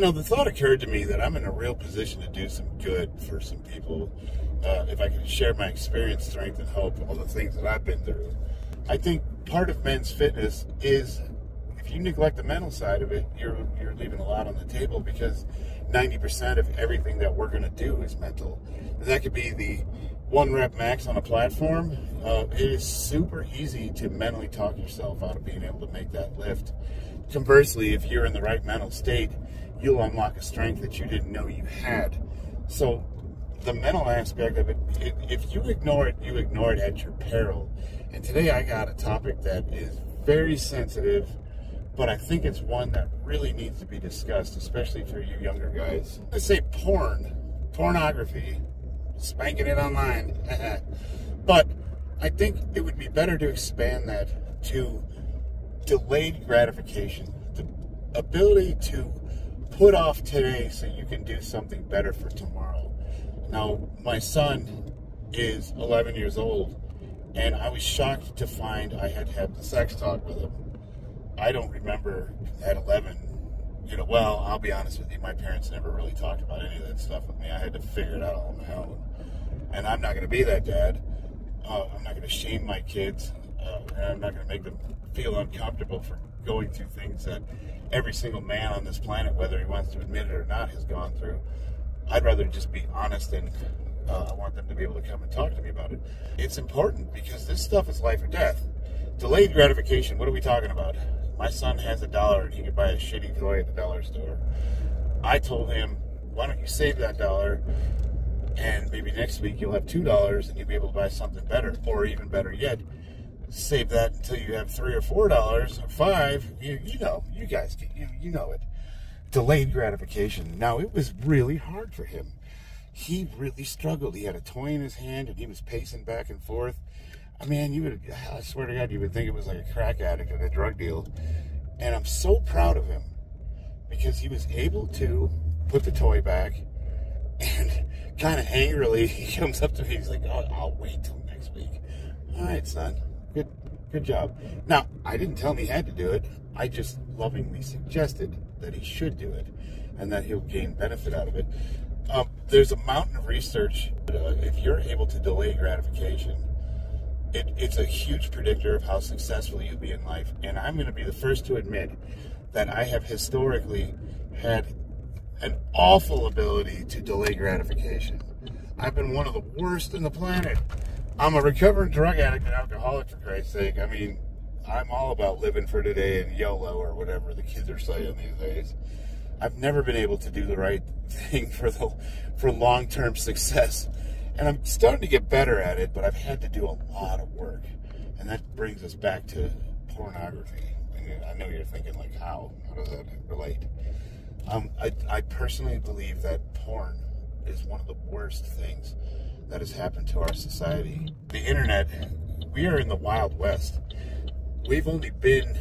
the thought occurred to me that I'm in a real position to do some good for some people. If I can share my experience, strength, and hope, all the things that I've been through. I think part of men's fitness is, if you neglect the mental side of it, you're leaving a lot on the table, because 90% of everything that we're going to do is mental. And that could be the 1 rep max on a platform. It is super easy to mentally talk yourself out of being able to make that lift. Conversely, if you're in the right mental state, you'll unlock a strength that you didn't know you had. So the mental aspect of it, if you ignore it, you ignore it at your peril. And today I got a topic that is very sensitive, but I think it's one that really needs to be discussed, especially for you younger guys. I say pornography, spanking it online. But I think it would be better to expand that to delayed gratification, the ability to put off today so you can do something better for tomorrow. Now, my son is 11 years old, and I was shocked to find I had to have the sex talk with him. I don't remember at 11, well, I'll be honest with you, my parents never really talked about any of that stuff with me. I had to figure it out on my own. And I'm not going to be that dad. I'm not going to shame my kids. And I'm not going to make them feel uncomfortable for going through things that every single man on this planet, whether he wants to admit it or not, has gone through. I'd rather just be honest, and I want them to be able to come and talk to me about it. It's important because this stuff is life or death. Delayed gratification, what are we talking about? My son has $1 and he could buy a shitty toy at the dollar store. I told him, why don't you save that $1, and maybe next week you'll have $2 and you'll be able to buy something better, or even better yet, save that until you have $3 or $4 or $5. You guys, you know it. Delayed gratification. Now, it was really hard for him. He really struggled. He had a toy in his hand and he was pacing back and forth. I mean, I swear to God, you would think it was like a crack addict at a drug deal. And I'm so proud of him because he was able to put the toy back, and kind of angrily, he comes up to me. He's like, "Oh, I'll wait till next week." All right, son. Good job. Now, I didn't tell him he had to do it. I just lovingly suggested that he should do it and that he'll gain benefit out of it. There's a mountain of research. If you're able to delay gratification, it's a huge predictor of how successful you'll be in life. And I'm going to be the first to admit that I have historically had an awful ability to delay gratification. I've been one of the worst in the planet. I'm a recovering drug addict and alcoholic, for Christ's sake. I mean, I'm all about living for today and YOLO, or whatever the kids are saying these days. I've never been able to do the right thing for long-term success. And I'm starting to get better at it, but I've had to do a lot of work. And that brings us back to pornography. And I know you're thinking, like, how does that relate? I personally believe that porn is one of the worst things that has happened to our society. The internet, we are in the Wild West. We've only been,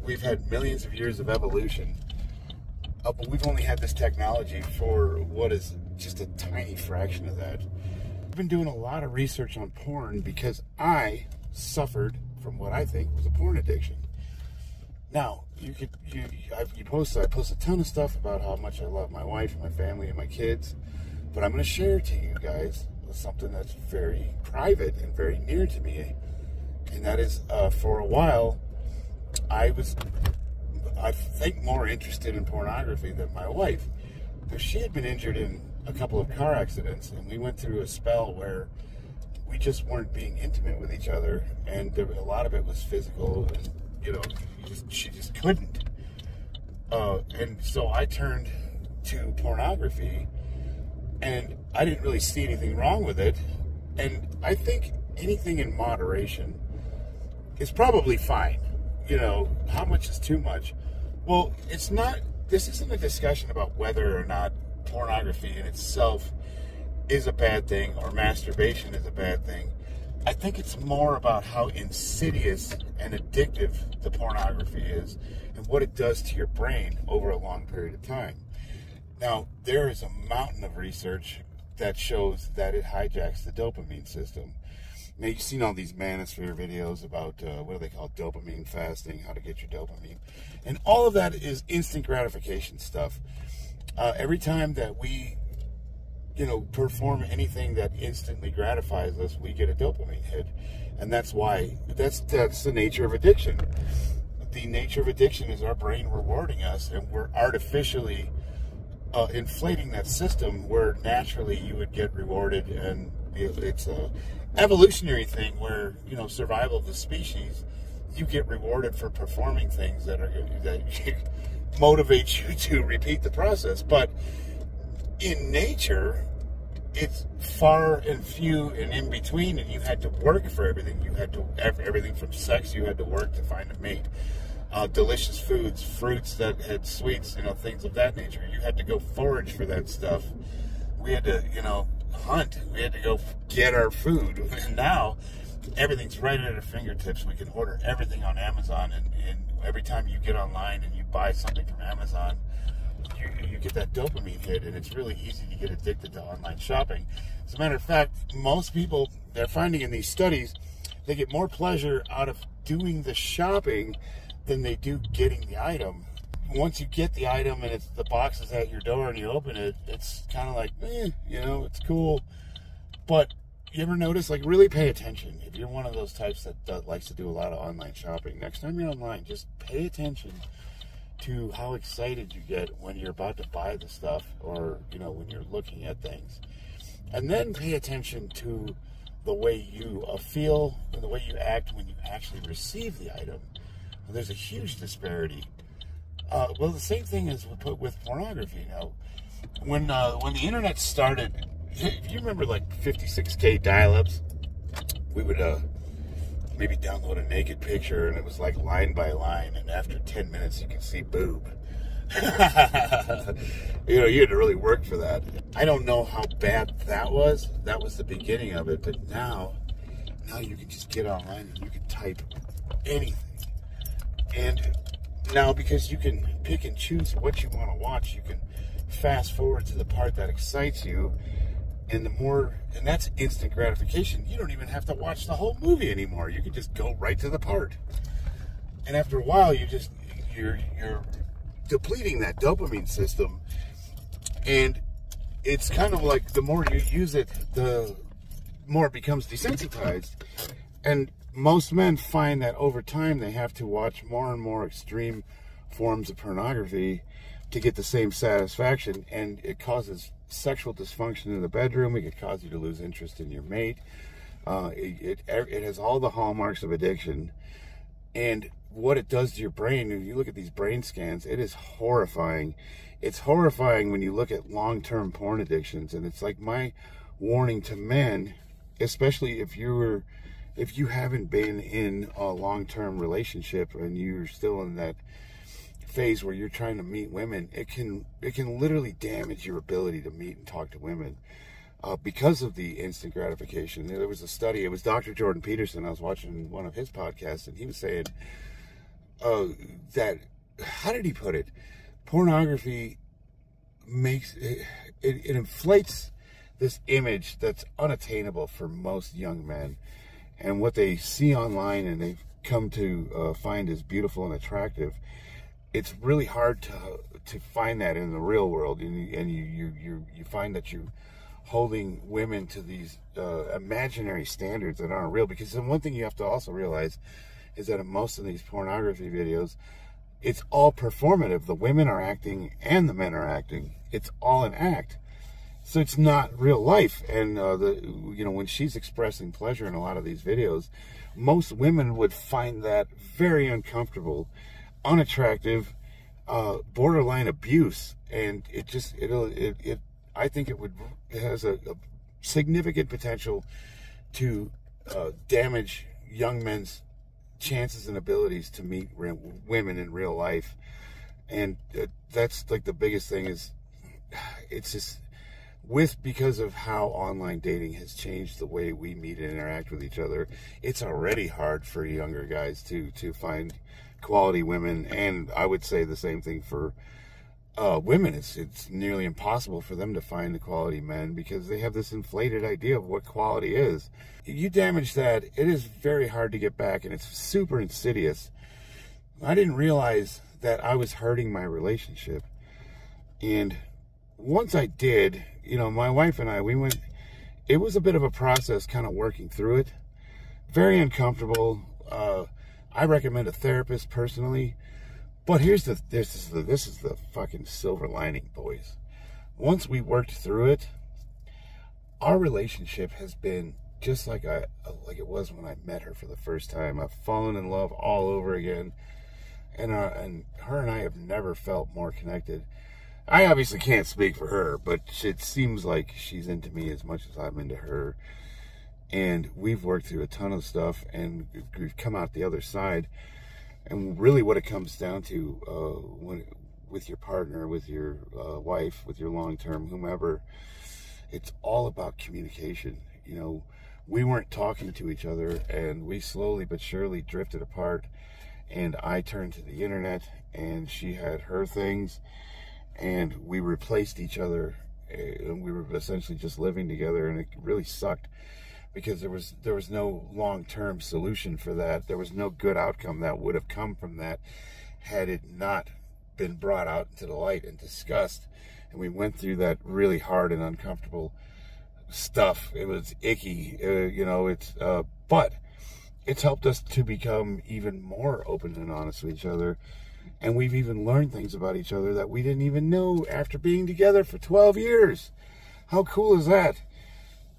we've had millions of years of evolution, but we've only had this technology for what is just a tiny fraction of that. I've been doing a lot of research on porn because suffered from what I think was a porn addiction. Now, I post a ton of stuff about how much I love my wife and my family and my kids, but I'm going to share to you guys something that's very private and very near to me, and that is, for a while, I think, more interested in pornography than my wife. Because she had been injured in a couple of car accidents, and we went through a spell where we just weren't being intimate with each other, and a lot of it was physical, and she just couldn't. And so I turned to pornography, and I didn't really see anything wrong with it. And I think anything in moderation is probably fine. How much is too much? Well, it's not. This isn't a discussion about whether or not pornography in itself is a bad thing or masturbation is a bad thing. I think it's more about how insidious and addictive the pornography is and what it does to your brain over a long period of time. Now, there is a mountain of research that shows that it hijacks the dopamine system. Now, you've seen all these manosphere videos about, what do they call it? Dopamine fasting, how to get your dopamine. And all of that is instant gratification stuff. Every time that we, perform anything that instantly gratifies us, we get a dopamine hit. And that's why, that's the nature of addiction. The nature of addiction is our brain rewarding us, and we're artificially inflating that system where naturally you would get rewarded. And it's a evolutionary thing where, survival of the species, you get rewarded for performing things that motivate you to repeat the process. But in nature, it's far and few and in between, and you had to work for everything. You had to have everything from sex. You had to work to find a mate. Delicious foods, fruits that had sweets, things of that nature. You had to go forage for that stuff. We had to, hunt. We had to go get our food. And now everything's right at our fingertips. We can order everything on Amazon, and every time you get online and you buy something from Amazon, you get that dopamine hit, and it's really easy to get addicted to online shopping. As a matter of fact, most people, they're finding in these studies, they get more pleasure out of doing the shopping than they do getting the item. Once you get the item and the box is at your door and you open it, it's kind of like, it's cool. But you ever notice, really pay attention. If you're one of those types that likes to do a lot of online shopping, next time you're online, just pay attention to how excited you get when you're about to buy the stuff, or, when you're looking at things. And then pay attention to the way you feel and the way you act when you actually receive the item. There's a huge disparity. Well, the same thing is with pornography. Now, when the internet started, if you remember 56K dial-ups, we would maybe download a naked picture, and it was line by line, and after 10 minutes you could see boob. You had to really work for that. I don't know how bad that was. That was the beginning of it, but now you can just get online and you can type anything. And now, because you can pick and choose what you want to watch, you can fast forward to the part that excites you. And that's instant gratification. You don't even have to watch the whole movie anymore. You can just go right to the part. And after a while, you're depleting that dopamine system. And it's kind of like the more you use it, the more it becomes desensitized. And most men find that over time they have to watch more and more extreme forms of pornography to get the same satisfaction, and it causes sexual dysfunction in the bedroom. It could cause you to lose interest in your mate. It has all the hallmarks of addiction, and what it does to your brain, if you look at these brain scans, it is horrifying. It's horrifying when you look at long-term porn addictions, and it's like my warning to men, especially if you haven't been in a long-term relationship and you're still in that phase where you're trying to meet women, it can literally damage your ability to meet and talk to women because of the instant gratification. There was a study, it was Dr. Jordan Peterson, I was watching one of his podcasts, and he was saying that, how did he put it? Pornography makes, it inflates this image that's unattainable for most young men. And what they see online and they've come to find as beautiful and attractive, it's really hard to find that in the real world. And you find that you're holding women to these imaginary standards that aren't real. Because the one thing you have to also realize is that in most of these pornography videos, it's all performative. The women are acting and the men are acting. It's all an act. So it's not real life. And when she's expressing pleasure in a lot of these videos, most women would find that very uncomfortable, unattractive, borderline abuse. And I think it has a significant potential to damage young men's chances and abilities to meet women in real life. And that's the biggest thing is, it's just because of how online dating has changed the way we meet and interact with each other, it's already hard for younger guys to find quality women. And I would say the same thing for women, it's nearly impossible for them to find the quality men because they have this inflated idea of what quality is. You damage that, it is very hard to get back, and it's super insidious. I didn't realize that I was hurting my relationship. And once I did, my wife and I, it was a bit of a process kind of working through it. Very uncomfortable. I recommend a therapist personally. But this is the fucking silver lining, boys. Once we worked through it, our relationship has been just like it was when I met her for the first time. I've fallen in love all over again, and her and I have never felt more connected. I obviously can't speak for her, but it seems like she's into me as much as I'm into her. And we've worked through a ton of stuff, and we've come out the other side. And really what it comes down to with your partner, with your wife, with your long-term, whomever, it's all about communication. We weren't talking to each other, and we slowly but surely drifted apart. And I turned to the internet, and she had her things, and we replaced each other, and we were essentially just living together, and it really sucked. Because there was no long-term solution for that. There was no good outcome that would have come from that had it not been brought out into the light and discussed. And we went through that really hard and uncomfortable stuff. It was icky, but it's helped us to become even more open and honest with each other. And we've even learned things about each other that we didn't even know after being together for 12 years. How cool is that?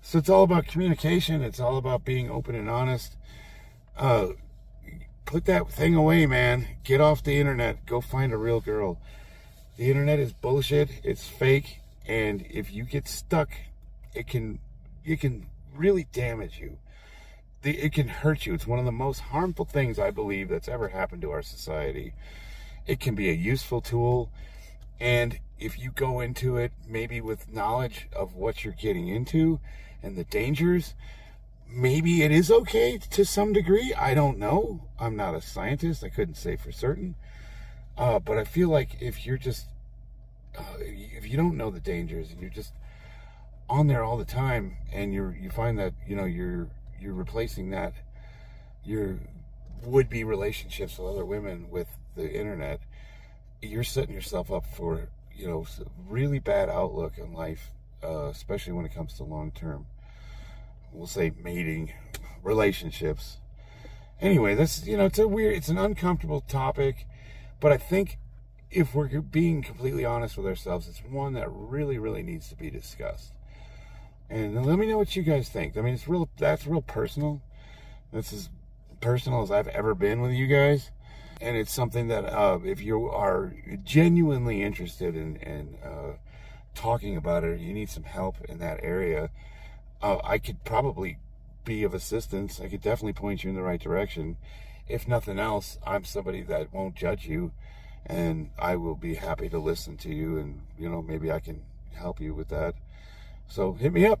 So it's all about communication. It's all about being open and honest. Put that thing away, man. Get off the internet. Go find a real girl. The internet is bullshit. It's fake. And if you get stuck, it can really damage you. It can hurt you. It's one of the most harmful things, I believe, that's ever happened to our society. It can be a useful tool. And if you go into it maybe with knowledge of what you're getting into and the dangers, maybe it is okay to some degree. I don't know. I'm not a scientist. I couldn't say for certain. But I feel like if you're just, if you don't know the dangers and you're just on there all the time, and you find that, you're replacing that, your would-be relationships with other women with the internet, you're setting yourself up for, really bad outlook on life, especially when it comes to long-term, we'll say, mating, relationships. Anyway, it's an uncomfortable topic, but I think if we're being completely honest with ourselves, it's one that really, really needs to be discussed. And let me know what you guys think. I mean, that's real personal. That's as personal as I've ever been with you guys. And it's something that if you are genuinely interested in talking about it, or you need some help in that area, I could probably be of assistance. I could definitely point you in the right direction. If nothing else, I'm somebody that won't judge you, and I will be happy to listen to you, and maybe I can help you with that. So hit me up.